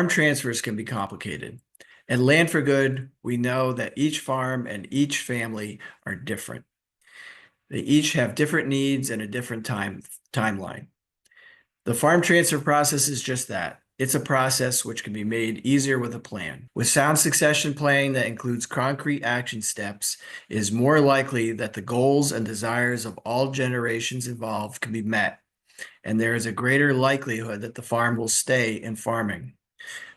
Farm transfers can be complicated. At Land for Good, we know that each farm and each family are different. They each have different needs and a different timeline. The farm transfer process is just that. It's a process which can be made easier with a plan. With sound succession planning that includes concrete action steps, it is more likely that the goals and desires of all generations involved can be met, and there is a greater likelihood that the farm will stay in farming.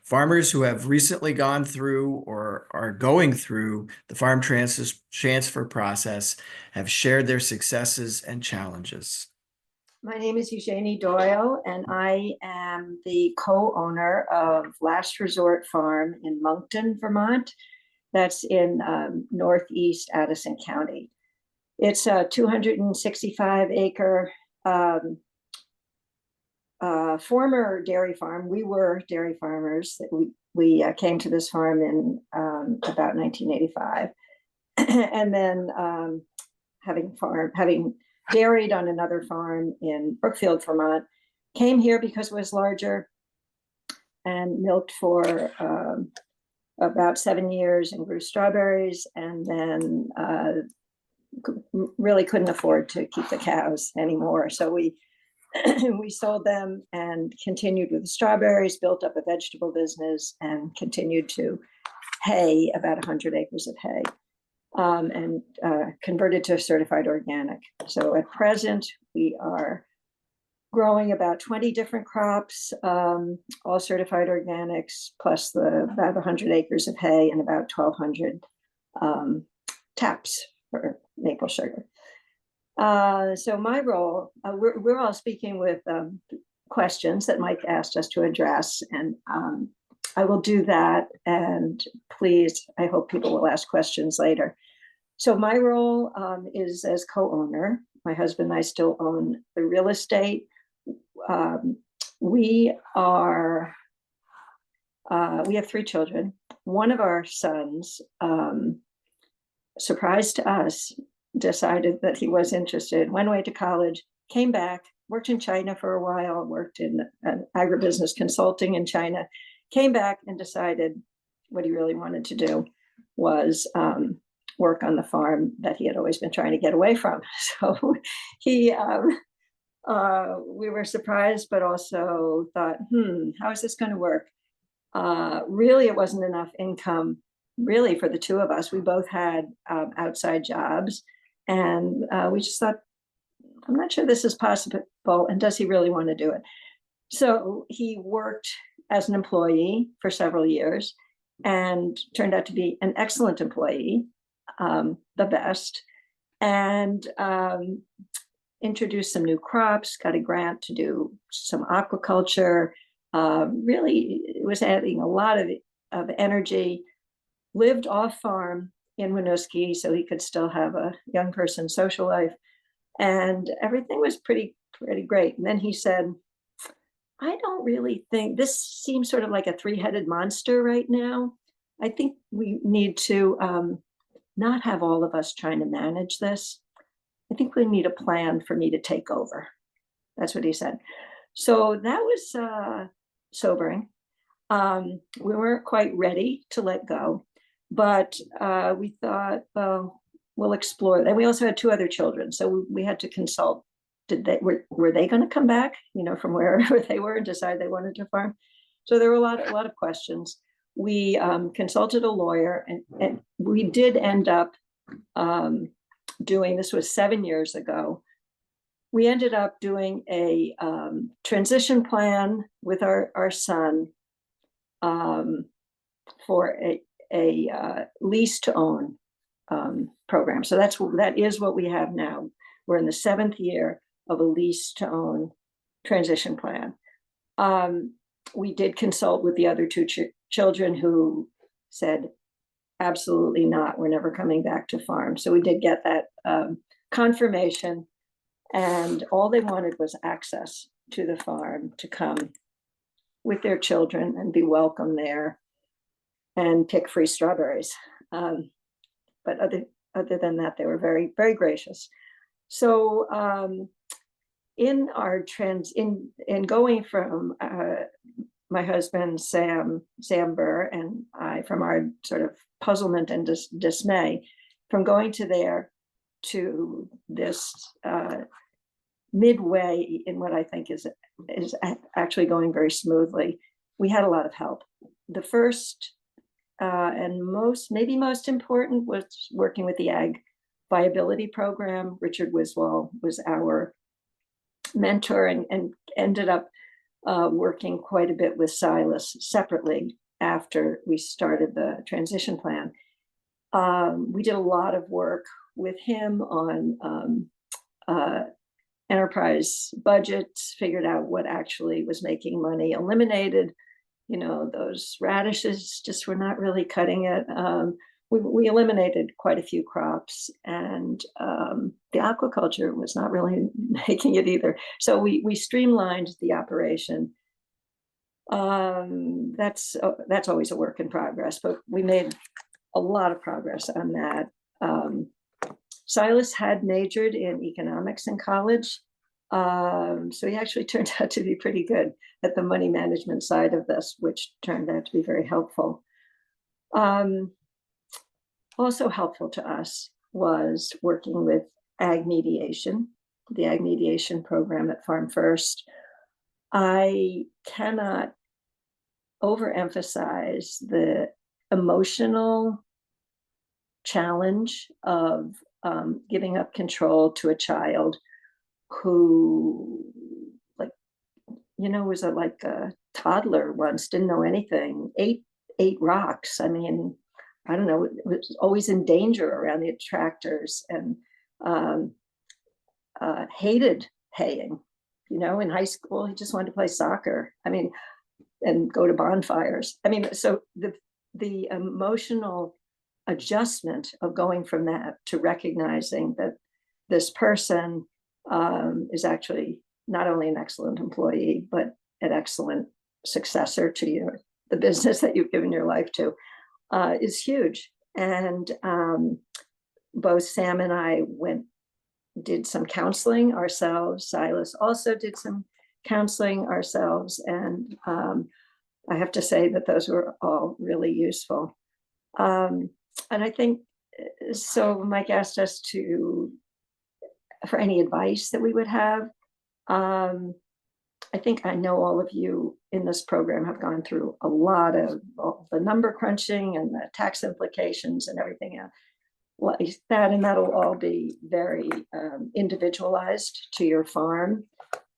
Farmers who have recently gone through or are going through the farm transfer process have shared their successes and challenges. My name is Eugenie Doyle, and I am the co-owner of Last Resort Farm in Moncton, Vermont. That's in northeast Addison County. It's a 265-acre former dairy farm. We were dairy farmers. We came to this farm in about 1985, and then having dairied on another farm in Brookfield, Vermont, came here because it was larger, and milked for about 7 years and grew strawberries, and then really couldn't afford to keep the cows anymore. So we sold them and continued with the strawberries, built up a vegetable business, and continued to hay about 100 acres of hay. And converted to certified organic. So at present, we are growing about 20 different crops, all certified organics, plus about 100 acres of hay and about 1,200 taps for maple sugar. So my role, we're all speaking with questions that Mike asked us to address, and I will do that, and please, I hope people will ask questions later. So my role is as co-owner. My husband and I still own the real estate. We have 3 children. One of our sons, surprise to us, decided that he was interested, went away to college, came back, worked in China for a while, worked in agribusiness consulting in China, came back and decided what he really wanted to do was work on the farm that he had always been trying to get away from. So we were surprised, but also thought, how is this going to work? Really, it wasn't enough income, really, for the two of us. We both had outside jobs, and we just thought, I'm not sure this is possible, and does he really want to do it? So he worked as an employee for several years and turned out to be an excellent employee, the best, and introduced some new crops, got a grant to do some aquaculture. Really, it was adding a lot of energy. Lived off farm in Winooski, so he could still have a young person social life, and everything was pretty great. And then he said, I don't really think this seems sort of like a 3-headed monster right now. I think we need to not have all of us trying to manage this. I think we need a plan for me to take over. That's what he said. So that was sobering. We weren't quite ready to let go, but we thought, well, we'll explore. And we also had 2 other children, so we had to consult. Were they going to come back, from wherever they were, and decide they wanted to farm? So there were a lot of questions. We consulted a lawyer, and we did end up doing, this was 7 years ago, we ended up doing a transition plan with our son for a lease to own program. So that is what we have now. We're in the 7th year of a lease to own transition plan. We did consult with the other 2 children who said, absolutely not, we're never coming back to farm. So we did get that confirmation, and all they wanted was access to the farm to come with their children and be welcome there and pick free strawberries. But other than that, they were very, very gracious. So in our in going from my husband, Sam Burr, and I, from our sort of puzzlement and dismay, from going to there to this midway in what I think is actually going very smoothly. We had a lot of help. The first and maybe most important was working with the Ag Viability Program. Richard Wiswall was our mentor and ended up working quite a bit with Silas separately after we started the transition plan. We did a lot of work with him on enterprise budgets, figured out what actually was making money, eliminated, those radishes just were not really cutting it. We eliminated quite a few crops, and the aquaculture was not really making it either. So we streamlined the operation. That's always a work in progress, but we made a lot of progress on that. Silas had majored in economics in college, so he actually turned out to be pretty good at the money management side of this, which turned out to be very helpful. Also helpful to us was working with ag mediation, the ag mediation program at Farm First. I cannot overemphasize the emotional challenge of giving up control to a child who, was like a toddler once, didn't know anything, ate rocks. I mean, I don't know, it was always in danger around the tractors, and hated haying. In high school, he just wanted to play soccer. I mean, and go to bonfires. I mean, so the emotional adjustment of going from that to recognizing that this person is actually not only an excellent employee, but an excellent successor to the business that you've given your life to, is huge. And both Sam and I did some counseling ourselves. Silas also did some counseling ourselves. And I have to say that those were all really useful. And I think, so Mike asked us for any advice that we would have. I think I know all of you in this program have gone through a lot of the number crunching and the tax implications and everything else like that, and that'll all be very individualized to your farm.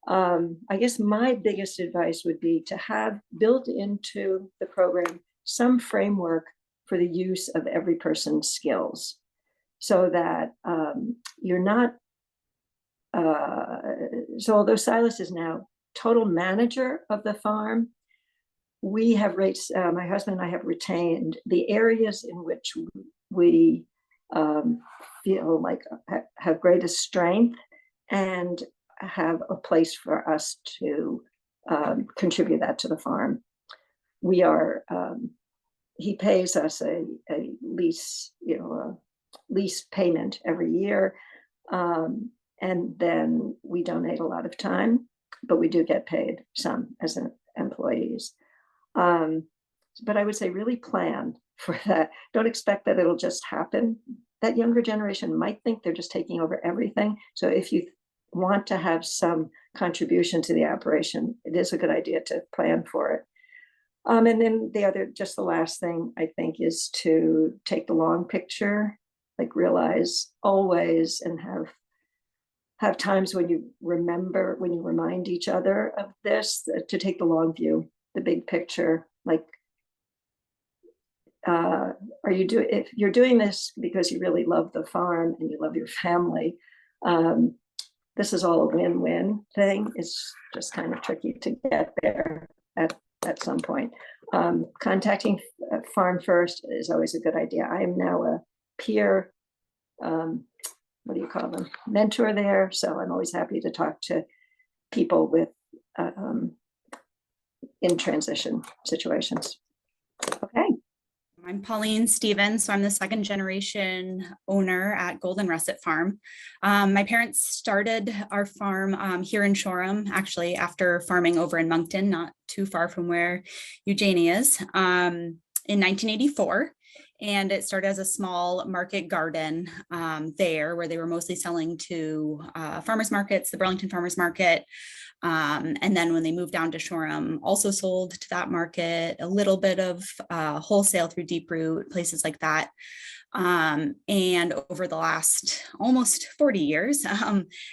I guess my biggest advice would be to have built into the program some framework for the use of every person's skills, so that you're not, so although Silas is now total manager of the farm, we have rates, my husband and I have retained the areas in which we feel like have greatest strength and have a place for us to contribute that to the farm. We are, he pays us a lease, a lease payment every year. And then we donate a lot of time, but we do get paid some as employees. But I would say really plan for that. Don't expect that it'll just happen. That younger generation might think they're just taking over everything. So if you want to have some contribution to the operation, it is a good idea to plan for it. And then the last thing I think is to take the long picture, like realize always and have times when you remind each other of this, to take the long view, the big picture. Like, if you're doing this because you really love the farm and you love your family, this is all a win-win thing. It's just kind of tricky to get there at some point. Contacting Farm First is always a good idea. I am now a peer, what do you call them, mentor there. So I'm always happy to talk to people with in transition situations. Okay. I'm Pauline Stevens, so I'm the second generation owner at Golden Russet Farm. My parents started our farm here in Shoreham, actually after farming over in Moncton, not too far from where Eugenie is, in 1984. And it started as a small market garden there where they were mostly selling to farmers markets, the Burlington Farmers Market. And then when they moved down to Shoreham, also sold to that market, a little bit of wholesale through Deep Root, places like that. And over the last almost 40 years,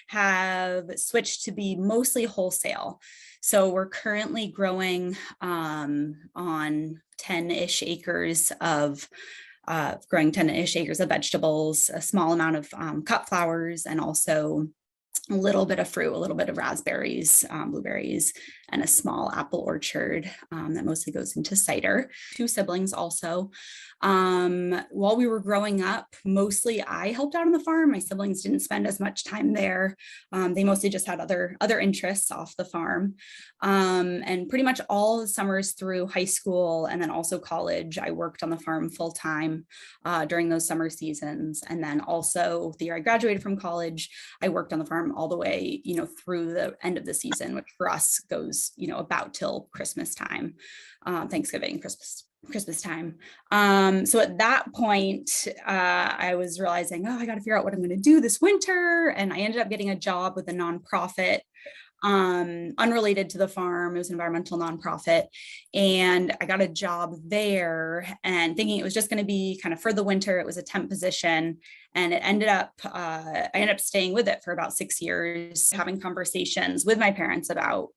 have switched to be mostly wholesale. So we're currently growing on 10-ish acres of vegetables, a small amount of cut flowers, and also a little bit of fruit, a little bit of raspberries, blueberries, and a small apple orchard that mostly goes into cider. 2 siblings also. While we were growing up, mostly I helped out on the farm. My siblings didn't spend as much time there. They mostly just had other interests off the farm. And pretty much all the summers through high school and then also college, I worked on the farm full time during those summer seasons. And then also the year I graduated from college, I worked on the farm all the way, through the end of the season, which for us goes, about till Christmas time, Thanksgiving, Christmas time. So at that point, I was realizing, I got to figure out what I'm going to do this winter. And I ended up getting a job with a nonprofit, unrelated to the farm. It was an environmental nonprofit. And I got a job there and thinking it was just going to be kind of for the winter. It was a temp position. And I ended up staying with it for about 6 years, having conversations with my parents about,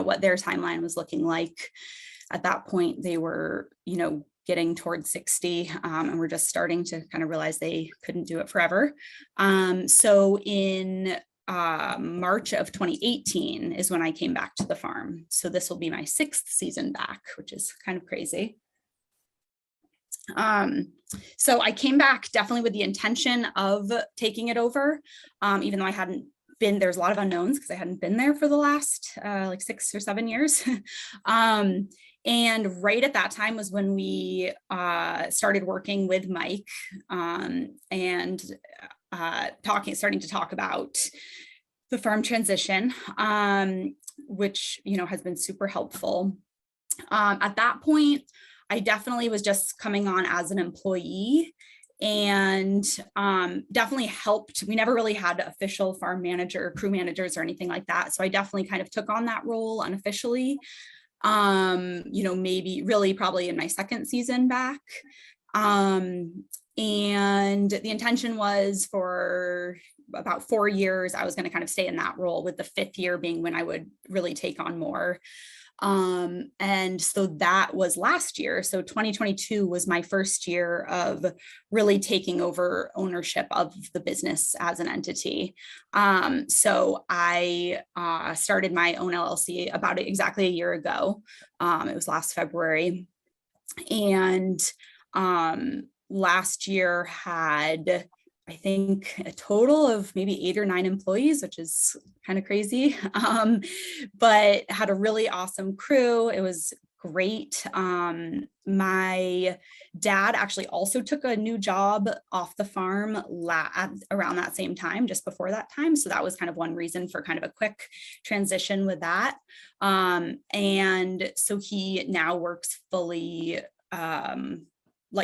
what their timeline was looking like. At that point, they were, getting towards 60, and we're just starting to kind of realize they couldn't do it forever. So in March of 2018 is when I came back to the farm. So this will be my 6th season back, which is kind of crazy. So I came back definitely with the intention of taking it over, even though I hadn't been, there's a lot of unknowns because I hadn't been there for the last 6 or 7 years. And right at that time was when we started working with Mike and starting to talk about the farm transition, which, has been super helpful. At that point, I definitely was just coming on as an employee and definitely helped. We never really had official farm manager, crew managers or anything like that. So I definitely kind of took on that role unofficially. Maybe really probably in my 2nd season back. And the intention was for about 4 years, I was going to kind of stay in that role, with the 5th year being when I would really take on more. And so that was last year. So 2022 was my first year of really taking over ownership of the business as an entity. So I started my own LLC about exactly a year ago. It was last February. And last year had, I think, a total of maybe 8 or 9 employees, which is kind of crazy, but had a really awesome crew. It was great. My dad actually also took a new job off the farm around that same time, just before that time. So that was kind of one reason for kind of a quick transition with that. And so he now works fully,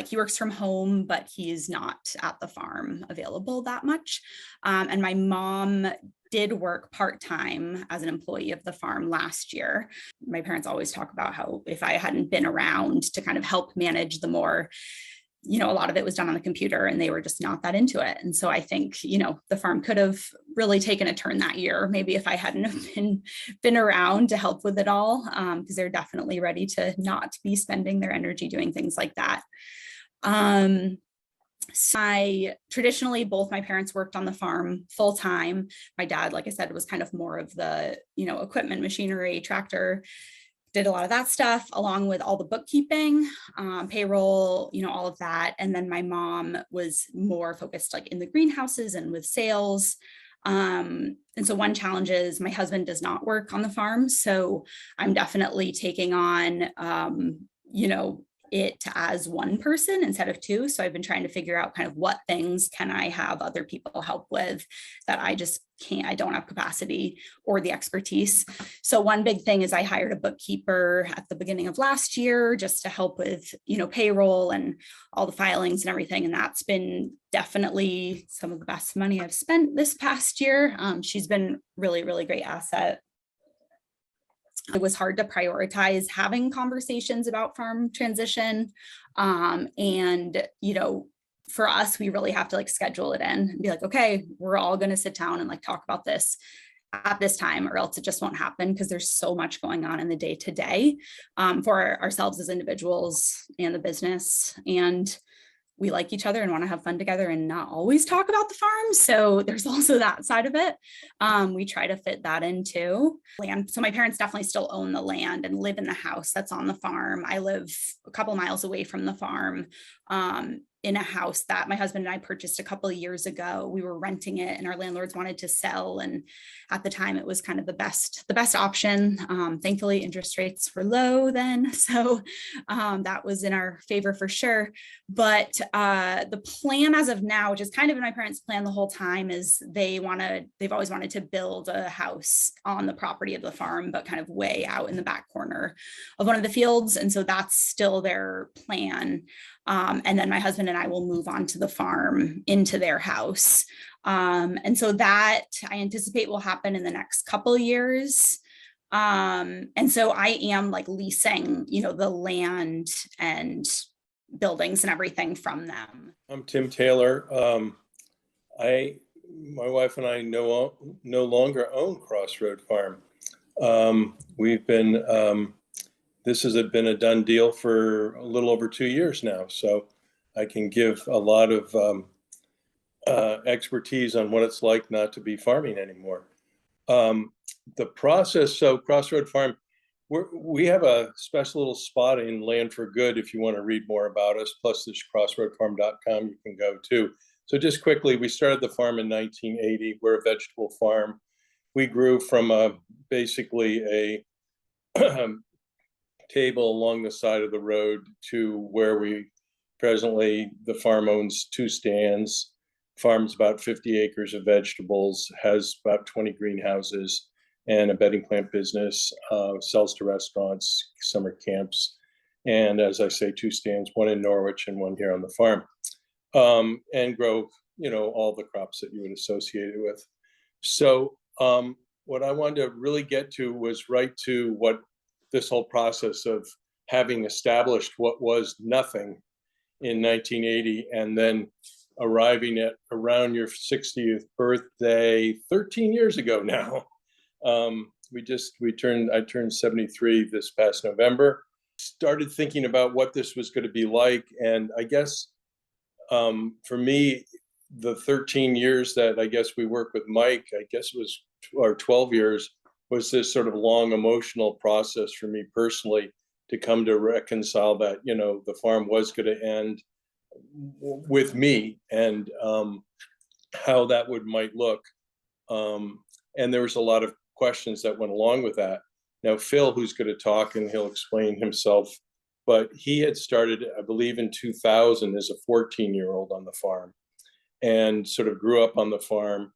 he works from home, but he's not at the farm available that much. And my mom did work part-time as an employee of the farm last year. My parents always talk about how if I hadn't been around to kind of help manage the more, a lot of it was done on the computer and they were just not that into it. And so I think, the farm could have really taken a turn that year, maybe if I hadn't have been around to help with it all, because they're definitely ready to not be spending their energy doing things like that. So traditionally, both my parents worked on the farm full time. My dad, like I said, was kind of more of the, equipment, machinery, tractor, did a lot of that stuff along with all the bookkeeping, payroll, all of that. And then my mom was more focused in the greenhouses and with sales. And so one challenge is my husband does not work on the farm. So I'm definitely taking on, it as one person instead of two. So I've been trying to figure out kind of what things can I have other people help with that I just can't, I don't have capacity or the expertise. So one big thing is I hired a bookkeeper at the beginning of last year just to help with, payroll and all the filings and everything. And that's been definitely some of the best money I've spent this past year. She's been really, really great asset. It was hard to prioritize having conversations about farm transition. And, for us, we really have to like schedule it in and be like, okay, we're all going to sit down and like talk about this at this time, or else it just won't happen because there's so much going on in the day to day for ourselves as individuals and the business. And we like each other and want to have fun together and not always talk about the farm. So there's also that side of it. We try to fit that in too. Land. So my parents definitely still own the land and live in the house that's on the farm. I live a couple miles away from the farm. In a house that my husband and I purchased a couple of years ago. We were renting it and our landlords wanted to sell. And at the time it was kind of the best option. Thankfully, interest rates were low then. So that was in our favor for sure. But the plan as of now, which has kind of been my parents' plan the whole time, is they've always wanted to build a house on the property of the farm, but kind of way out in the back corner of one of the fields. And so that's still their plan. And then my husband and I will move on to the farm into their house. And so that I anticipate will happen in the next couple of years. And so I am like leasing, the land and buildings and everything from them. I'm Tim Taylor. My wife and I no longer own Crossroad Farm. This has been a done deal for a little over 2 years now, so I can give a lot of expertise on what it's like not to be farming anymore. The process, so Crossroad Farm, we have a special little spot in Land for Good if you want to read more about us, plus there's crossroadfarm.com you can go to. So just quickly, we started the farm in 1980. We're a vegetable farm. We grew from basically a table along the side of the road to where the farm owns 2 stands, farms about 50 acres of vegetables, has about 20 greenhouses and a bedding plant business, sells to restaurants, summer camps, and as I say, 2 stands, one in Norwich and one here on the farm, and grow, all the crops that you would associate it with. So what I wanted to really get to was right to what this whole process of having established what was nothing in 1980 and then arriving at around your 60th birthday 13 years ago now. I turned 73 this past November, started thinking about what this was going to be like. And I guess for me, the 13 years that I guess we worked with Mike, I guess it was, or 12 years, was this sort of long emotional process for me personally to come to reconcile that, the farm was going to end with me and how that might look. And there was a lot of questions that went along with that. Now, Phil, who's going to talk and he'll explain himself, but he had started, I believe in 2000 as a 14-year-old on the farm and sort of grew up on the farm.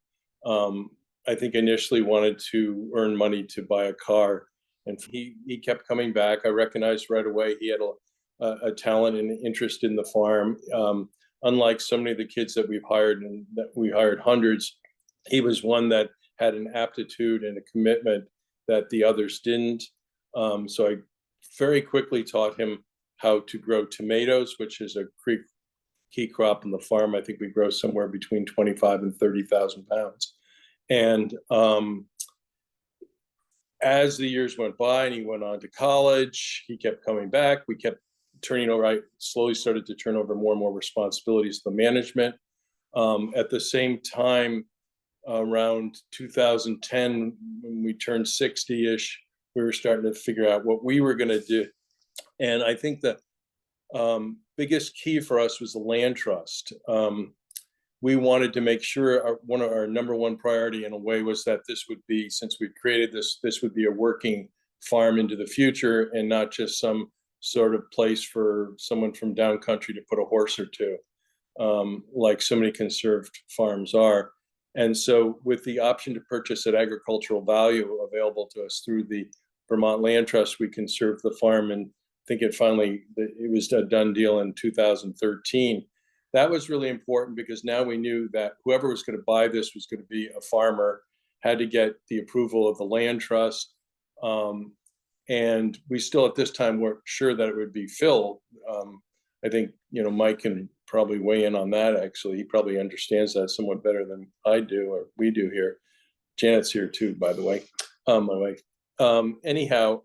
I think initially wanted to earn money to buy a car, and he kept coming back. I recognized right away he had a talent and interest in the farm. Unlike so many of the kids that we've hired, and that we hired hundreds, he was one that had an aptitude and a commitment that the others didn't. So I very quickly taught him how to grow tomatoes, which is a key crop on the farm. I think we grow somewhere between 25 and 30,000 pounds. And as the years went by and he went on to college, he kept coming back. We kept turning over, I slowly started to turn over more and more responsibilities to the management. At the same time, around 2010, when we turned 60-ish, we were starting to figure out what we were going to do. And I think the biggest key for us was the land trust. We wanted to make sure one of our number one priority in a way was that this would be, since we'd created this would be a working farm into the future and not just some sort of place for someone from down country to put a horse or two, like so many conserved farms are. And so with the option to purchase at agricultural value available to us through the Vermont Land Trust, we conserved the farm, and I think it was a done deal in 2013. That was really important because now we knew that whoever was going to buy this was going to be a farmer, had to get the approval of the land trust. And we still at this time weren't sure that it would be Phil. I think, Mike can probably weigh in on that. Actually, he probably understands that somewhat better than I do, or we do here. Janet's here too, by the way, my wife. Anyhow,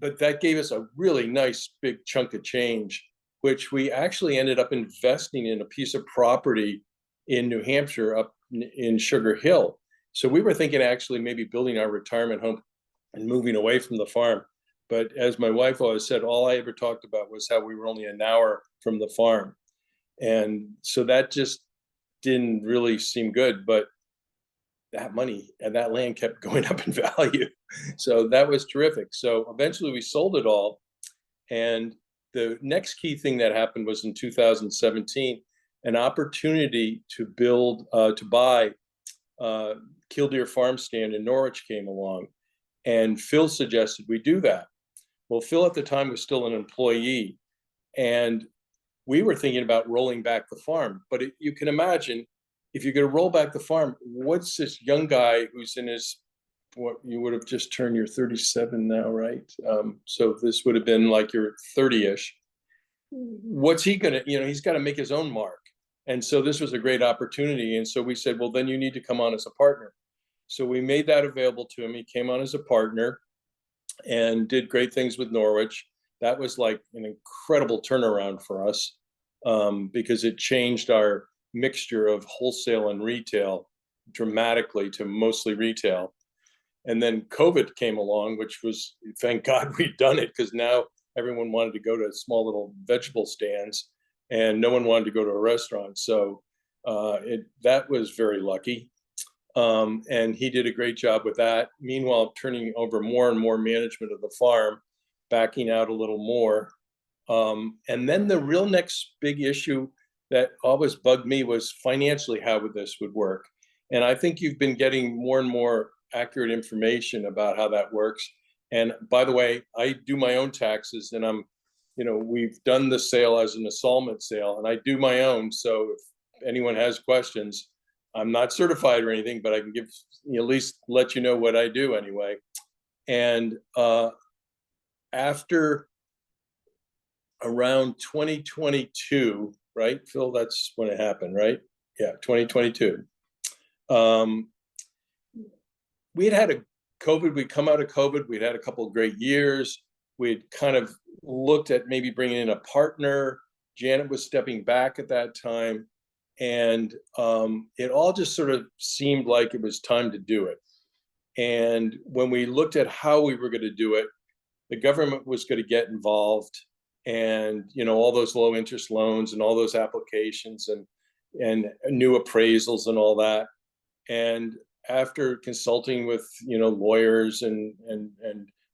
but that gave us a really nice big chunk of change, which we actually ended up investing in a piece of property in New Hampshire up in Sugar Hill. So we were thinking actually maybe building our retirement home and moving away from the farm. But as my wife always said, all I ever talked about was how we were only an hour from the farm. And so that just didn't really seem good, but that money and that land kept going up in value. So that was terrific. So eventually we sold it all. And the next key thing that happened was in 2017, an opportunity to buy Killdeer Farm Stand in Norwich came along. And Phil suggested we do that. Well, Phil at the time was still an employee, and we were thinking about rolling back the farm. But you can imagine, if you're going to roll back the farm, what's this young guy who's in his, what you would have just turned, your 37 now, right? So this would have been like your 30-ish. What's he going to, he's got to make his own mark. And so this was a great opportunity. And so we said, well, then you need to come on as a partner. So we made that available to him. He came on as a partner and did great things with Norwich. That was like an incredible turnaround for us, because it changed our mixture of wholesale and retail dramatically to mostly retail. And then COVID came along, which was, thank God we'd done it, because now everyone wanted to go to small little vegetable stands and no one wanted to go to a restaurant. So that was very lucky. And he did a great job with that. Meanwhile, turning over more and more management of the farm, backing out a little more. And then the real next big issue that always bugged me was financially how this would work. And I think you've been getting more and more accurate information about how that works. And by the way, I do my own taxes, and we've done the sale as an installment sale, and I do my own. So if anyone has questions, I'm not certified or anything, but I can at least let you know what I do anyway. And after around 2022, right, Phil, that's when it happened, right? Yeah, 2022. We'd had a COVID, we'd come out of COVID, we'd had a couple of great years. We'd kind of looked at maybe bringing in a partner. Janet was stepping back at that time. And it all just sort of seemed like it was time to do it. And when we looked at how we were going to do it, the government was going to get involved, and all those low interest loans and all those applications and new appraisals and all that. And after consulting with lawyers and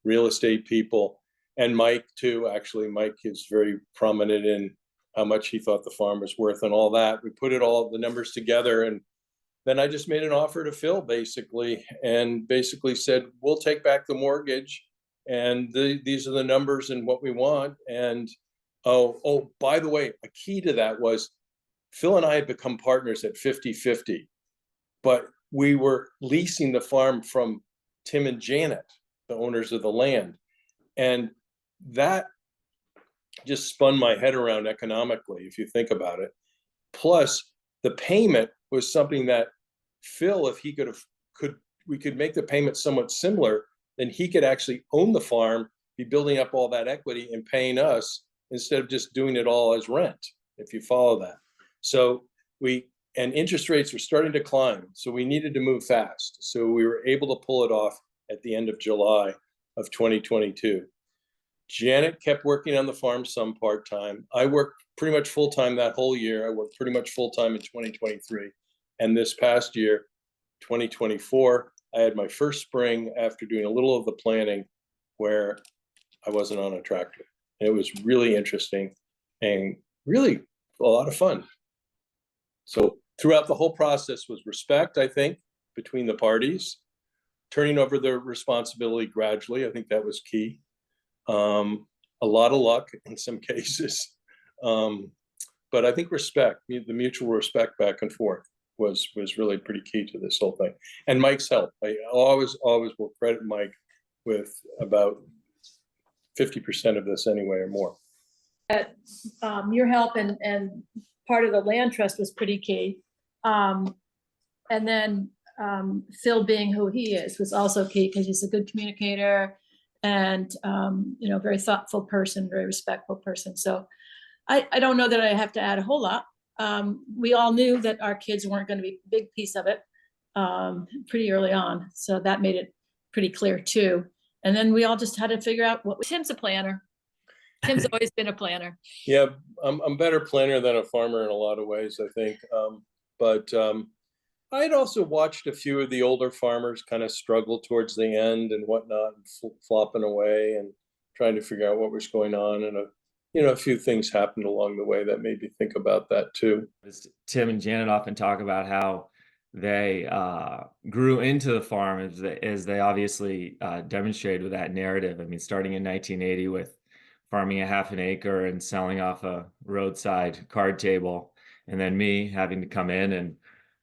real estate people, and Mike too, actually Mike is very prominent in how much he thought the farm was worth and all that. We put all the numbers together, and then I just made an offer to Phil basically said, we'll take back the mortgage, and these are the numbers and what we want. And oh, by the way, a key to that was Phil and I had become partners at 50-50, but we were leasing the farm from Tim and Janet, the owners of the land. And that just spun my head around economically, if you think about it. Plus, the payment was something that Phil, if he we could make the payment somewhat similar, then he could actually own the farm, be building up all that equity and paying us instead of just doing it all as rent, if you follow that. So and interest rates were starting to climb, so we needed to move fast. So we were able to pull it off at the end of July of 2022. Janet kept working on the farm some part-time. I worked pretty much full-time that whole year. I worked pretty much full-time in 2023. And this past year, 2024, I had my first spring after doing a little of the planning. where I wasn't on a tractor. And it was really interesting and really a lot of fun. So throughout the whole process was respect, I think, between the parties, turning over the responsibility gradually. I think that was key. A lot of luck in some cases. But I think respect, the mutual respect back and forth was really pretty key to this whole thing. And Mike's help. I always will credit Mike with about 50% of this anyway, or more. Your help and part of the land trust was pretty key. And then Phil being who he is was also key, because he's a good communicator and very thoughtful person, very respectful person. So I don't know that I have to add a whole lot. We all knew that our kids weren't going to be a big piece of it pretty early on. So that made it pretty clear too. And then we all just had to figure out Tim's a planner. Tim's always been a planner. Yeah, I'm a better planner than a farmer in a lot of ways, I think. But I'd also watched a few of the older farmers kind of struggle towards the end and whatnot, and flopping away and trying to figure out what was going on. And a few things happened along the way that made me think about that too. Tim and Janet often talk about how they grew into the farm as they obviously demonstrated with that narrative. I mean, starting in 1980 with farming a half an acre and selling off a roadside card table, and then me having to come in and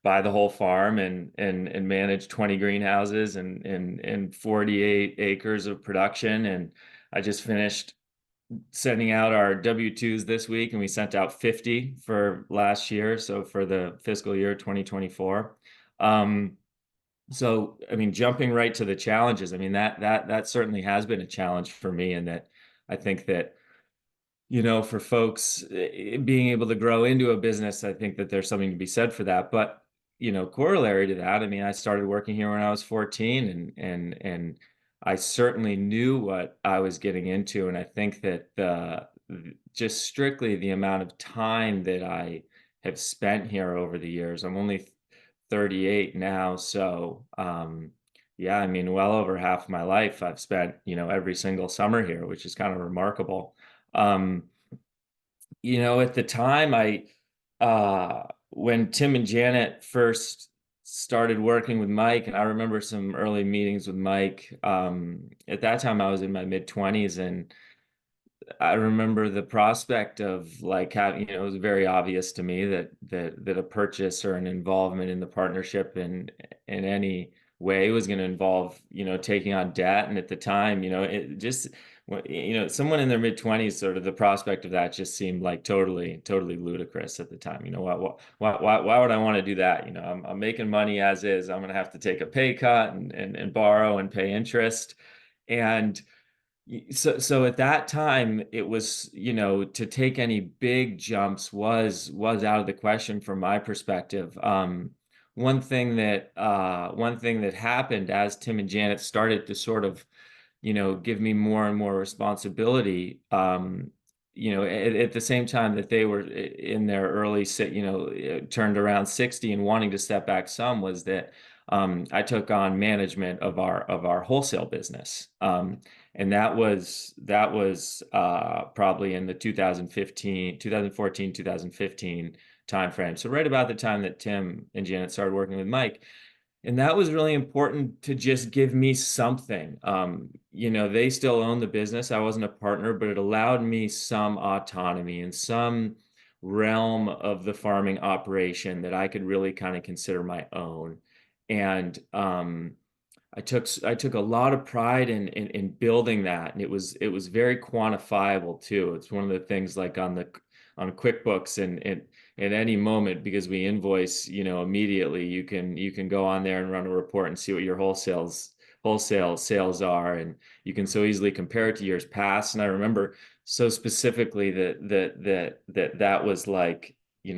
buy the whole farm and manage 20 greenhouses and 48 acres of production. And I just finished sending out our W-2s this week, and we sent out 50 for last year, so for the fiscal year 2024. So I mean, jumping right to the challenges, I mean, that certainly has been a challenge for me, and that I think that for folks being able to grow into a business, I think that there's something to be said for that. But corollary to that, I mean, I started working here when I was 14, and I certainly knew what I was getting into. And I think that just strictly the amount of time that I have spent here over the years, I'm only 38 now. So, yeah, I mean, well over half my life I've spent, every single summer here, which is kind of remarkable. At the time when Tim and Janet first started working with Mike, and I remember some early meetings with Mike. At that time, I was in my mid-20s, and I remember the prospect of like having, it was very obvious to me that a purchase or an involvement in the partnership in any way was going to involve, taking on debt. And at the time, it just, someone in their mid-20s, sort of the prospect of that just seemed like totally ludicrous at the time. Why would I want to do that? I'm making money as is. I'm going to have to take a pay cut and borrow and pay interest. And so at that time, it was, to take any big jumps was out of the question from my perspective. One thing that happened as Tim and Janet started to sort of, give me more and more responsibility, at the same time that they were in their early, turned around 60 and wanting to step back some, was that I took on management of our wholesale business. And that was probably in the 2014, 2015 timeframe. So right about the time that Tim and Janet started working with Mike. And that was really important to just give me something. They still own the business. I wasn't a partner, but it allowed me some autonomy and some realm of the farming operation that I could really kind of consider my own. And I took a lot of pride in building that, and it was very quantifiable too. It's one of the things like on QuickBooks and at any moment, because we invoice, immediately, you can go on there and run a report and see what your wholesale sales are, and you can so easily compare it to years past. And I remember so specifically that was like,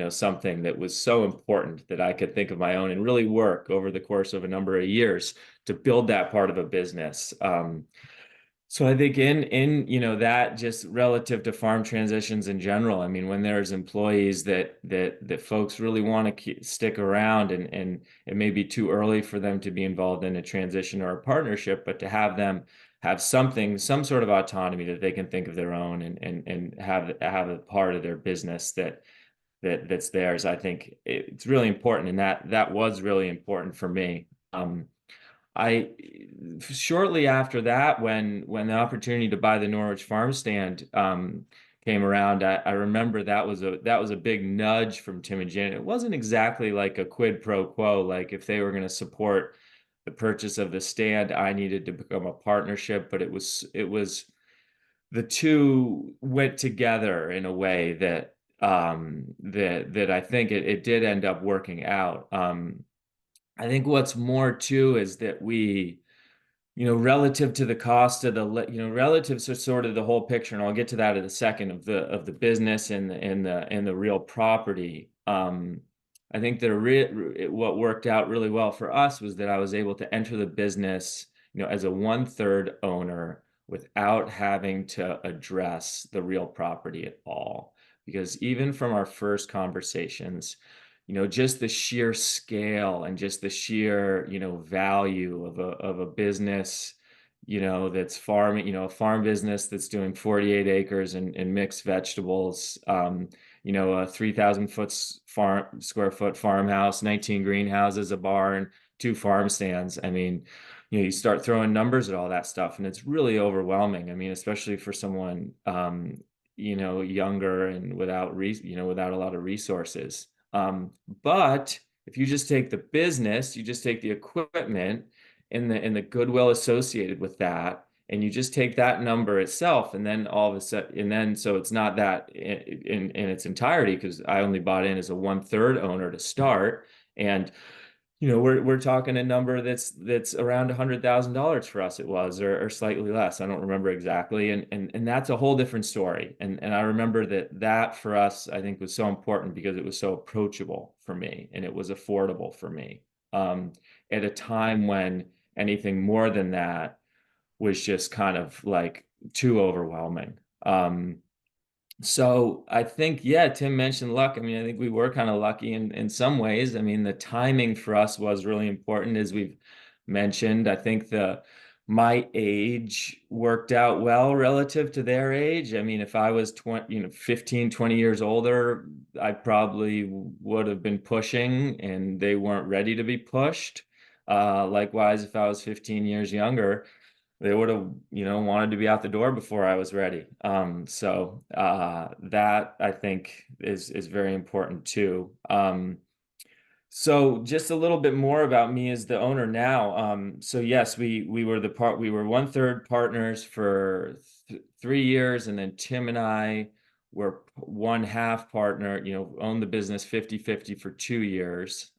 something that was so important that I could think of my own and really work over the course of a number of years to build that part of a business. So I think in that, just relative to farm transitions in general, I mean, when there's employees that folks really want to stick around, and it may be too early for them to be involved in a transition or a partnership, but to have them have some sort of autonomy that they can think of their own, and have a part of their business that's theirs. I think it's really important, and that was really important for me. I Shortly after that, when the opportunity to buy the Norwich farm stand came around, I remember that was a big nudge from Tim and Janet. It wasn't exactly like a quid pro quo, like if they were going to support the purchase of the stand, I needed to become a partnership, but it was the two went together in a way that I think it did end up working out. I think what's more too is that we, relative to the cost of relative to sort of the whole picture, and I'll get to that in a second, of the business and the real property. I think what worked out really well for us was that I was able to enter the business, as a 1/3 owner without having to address the real property at all. Because even from our first conversations, just the sheer scale and just the sheer, value of a business, that's farming, a farm business that's doing 48 acres and mixed vegetables, a 3,000 square foot farmhouse, 19 greenhouses, a barn, 2 farm stands. I mean, you start throwing numbers at all that stuff, and it's really overwhelming. I mean, especially for someone, younger and without a lot of resources. But if you just take the business, you just take the equipment and the goodwill associated with that, and you just take that number itself, and then all of a sudden, and then so it's not that in its entirety, because I only bought in as a 1/3 owner to start, and we're talking a number that's around $100,000 for us. It was, or slightly less. I don't remember exactly. And that's a whole different story. And I remember that for us, I think, was so important because it was so approachable for me, and it was affordable for me. At a time when anything more than that was just kind of like too overwhelming. So I think, yeah, Tim mentioned luck. I mean, I think we were kind of lucky in some ways. I mean, the timing for us was really important, as we've mentioned. I think my age worked out well relative to their age. I mean, if I was 15, 20 years older, I probably would have been pushing, and they weren't ready to be pushed. Likewise, if I was 15 years younger, they would have, wanted to be out the door before I was ready. That, I think, is very important too. So just a little bit more about me as the owner now. So yes, we were 1/3 partners for 3 years, and then Tim and I were 1/2 partner, owned the business 50-50 for 2 years.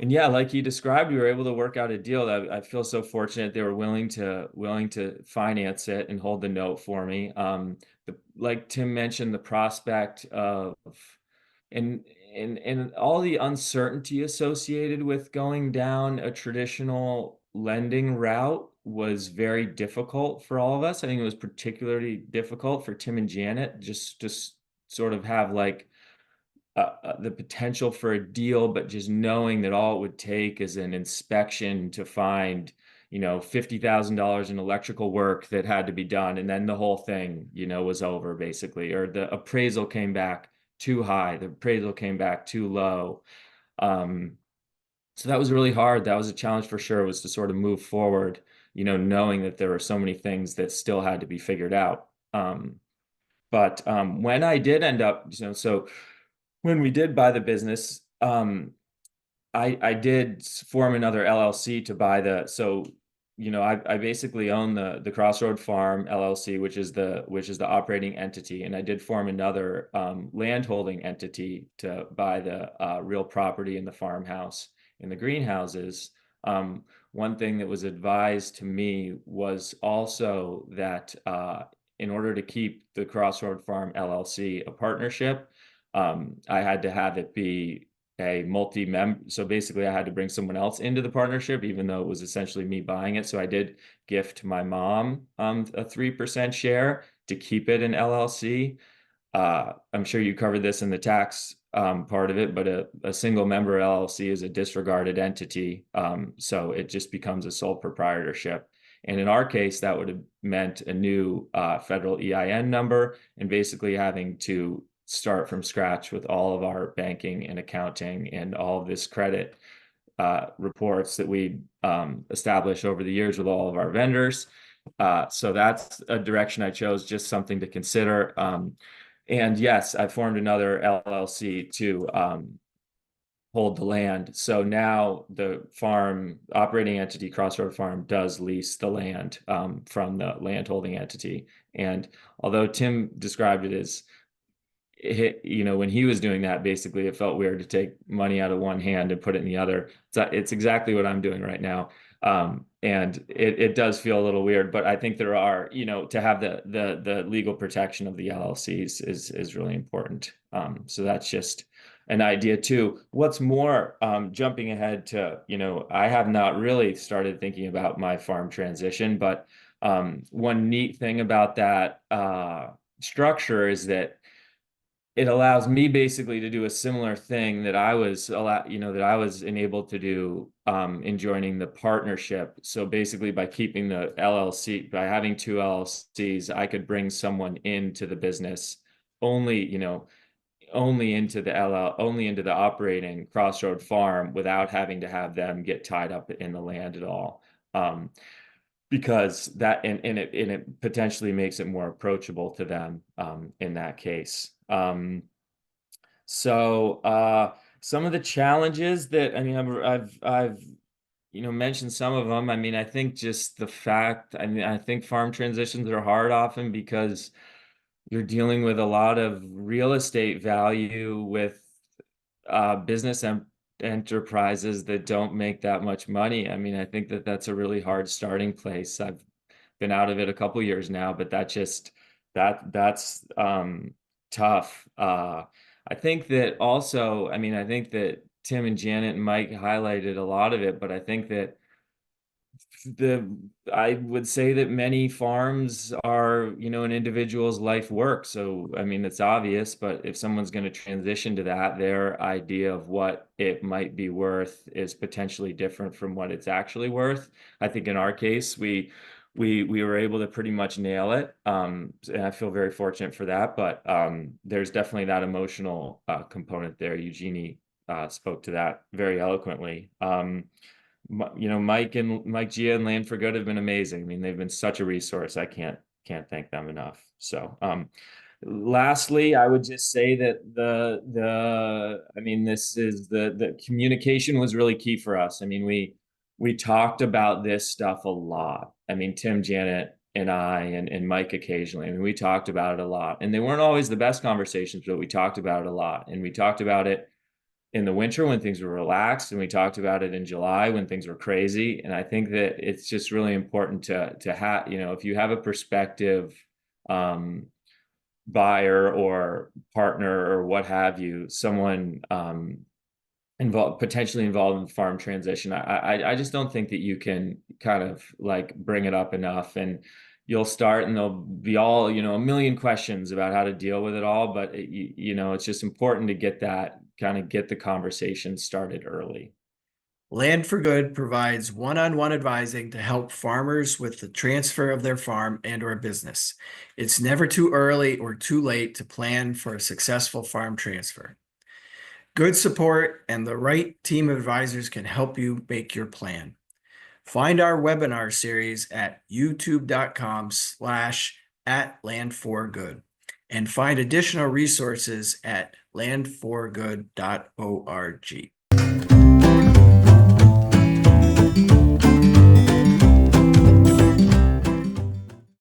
And yeah, like you described, we were able to work out a deal. I feel so fortunate they were willing to finance it and hold the note for me. Like Tim mentioned, the prospect of and all the uncertainty associated with going down a traditional lending route was very difficult for all of us. I think it was particularly difficult for Tim and Janet, just sort of have like the potential for a deal, but just knowing that all it would take is an inspection to find, $50,000 in electrical work that had to be done, and then the whole thing, was over basically, or the appraisal came back too high, the appraisal came back too low. So that was really hard. That was a challenge for sure, was to sort of move forward, knowing that there were so many things that still had to be figured out. But when I did end up, so when we did buy the business, I did form another LLC to buy I basically own the Crossroad Farm LLC, which is the operating entity, and I did form another landholding entity to buy the real property in the farmhouse and the greenhouses. One thing that was advised to me was also that in order to keep the Crossroad Farm LLC a partnership, I had to have it be a multi-member. So basically I had to bring someone else into the partnership, even though it was essentially me buying it. So I did gift my mom a 3% share to keep it an LLC. I'm sure you covered this in the tax part of it, but a single member LLC is a disregarded entity. So it just becomes a sole proprietorship. And in our case, that would have meant a new federal EIN number and basically having to start from scratch with all of our banking and accounting and all of this credit reports that we established over the years with all of our vendors. So that's a direction I chose, just something to consider. And yes, I formed another LLC to hold the land. So now the farm operating entity, Crossroad Farm, does lease the land from the land holding entity. And although Tim described it as, you know, when he was doing that, basically it felt weird to take money out of one hand and put it in the other. It's exactly what I'm doing right now. And it does feel a little weird, but I think there are, you know, to have the legal protection of the LLCs is really important. So that's just an idea too. What's more, jumping ahead to, you know, I have not really started thinking about my farm transition, but one neat thing about that structure is that it allows me basically to do a similar thing that I was enabled to do in joining the partnership. So basically by keeping the LLC, by having two LLCs, I could bring someone into the business only, you know, only into the operating Crossroad Farm without having to have them get tied up in the land at all. Because that and it potentially makes it more approachable to them in that case. So some of the challenges that, I mean, I've you know, mentioned some of them. I mean, I think just the fact, I mean, I think farm transitions are hard often because you're dealing with a lot of real estate value with business enterprises that don't make that much money. I mean, I think that that's a really hard starting place. I've been out of it a couple years now, but that's tough. I think that also, I mean, I think that Tim and Janet and Mike highlighted a lot of it, but I think that I would say that many farms are, you know, an individual's life work. So, I mean, it's obvious, but if someone's going to transition to that, their idea of what it might be worth is potentially different from what it's actually worth. I think in our case, we were able to pretty much nail it. And I feel very fortunate for that, but there's definitely that emotional component there. Eugenie spoke to that very eloquently. You know, Mike Gia and Land for Good have been amazing. I mean, they've been such a resource. I can't thank them enough. So, lastly, I would just say that I mean, this is the communication was really key for us. I mean, we talked about this stuff a lot. I mean, Tim, Janet, and I, and Mike occasionally. I mean, we talked about it a lot, and they weren't always the best conversations, but we talked about it a lot, and we talked about it in the winter when things were relaxed, and we talked about it in July when things were crazy. And I think that it's just really important to have, you know, if you have a prospective buyer or partner or what have you, someone potentially involved in farm transition, I just don't think that you can kind of like bring it up enough. And you'll start and there'll be all, you know, a million questions about how to deal with it all, but you know, it's just important to get the conversation started early. Land for Good provides one-on-one advising to help farmers with the transfer of their farm and/or business. It's never too early or too late to plan for a successful farm transfer. Good support and the right team of advisors can help you make your plan. Find our webinar series at youtube.com/@landforgood and find additional resources at landforgood.org.